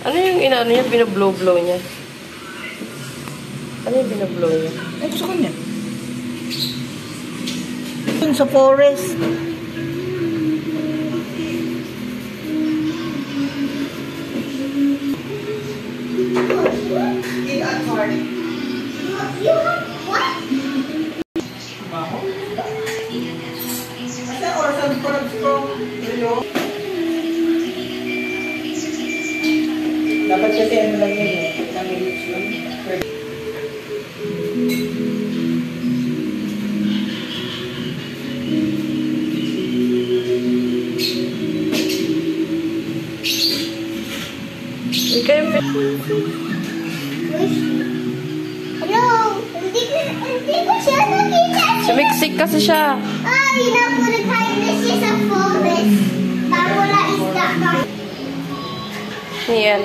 Ano yung inaano niya? Binablow-blow niya? Ano yung binablow niya? Ay, gusto ko niya. Dun sa forest. Eat at heart. You have what? Asa orsan ko nag-strong? Dapat kasi ano lang yun eh. Nang-minutes lang. Hello! Hindi ko siya nakita. Sumiksik kasi siya. Ay, napunod na siya sa forest. Wala isda ka. Yan.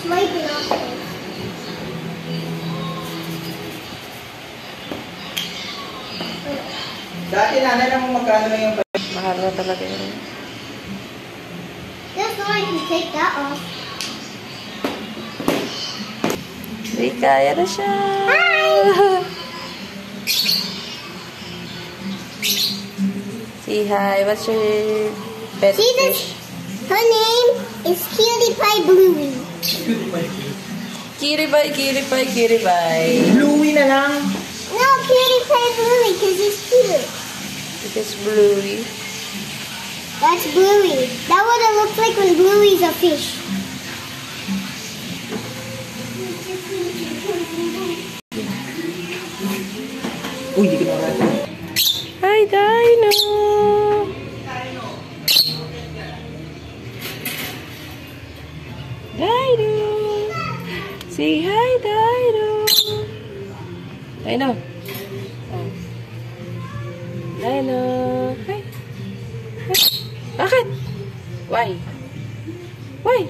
May binoto. Dati nanay lang magkano lang yung Mahal na talaga yun. That's why you take that off. Hindi kaya na siya. Hi! Say hi. What's your pet See fish? this? Her name is Cutie Pie Bluey. Kiribay, kiribay, kiribay. Bluey na lang. No, Cutie Pie Bluey because it's cute. Because Bluey. That's Bluey. That what it looks like when Bluey's a fish. Uy, di ko na. Hi, Dino. Dino. Say hi, Dino. Dino. Oh. Dino. Hi. Hi. Bakit? Why? Why?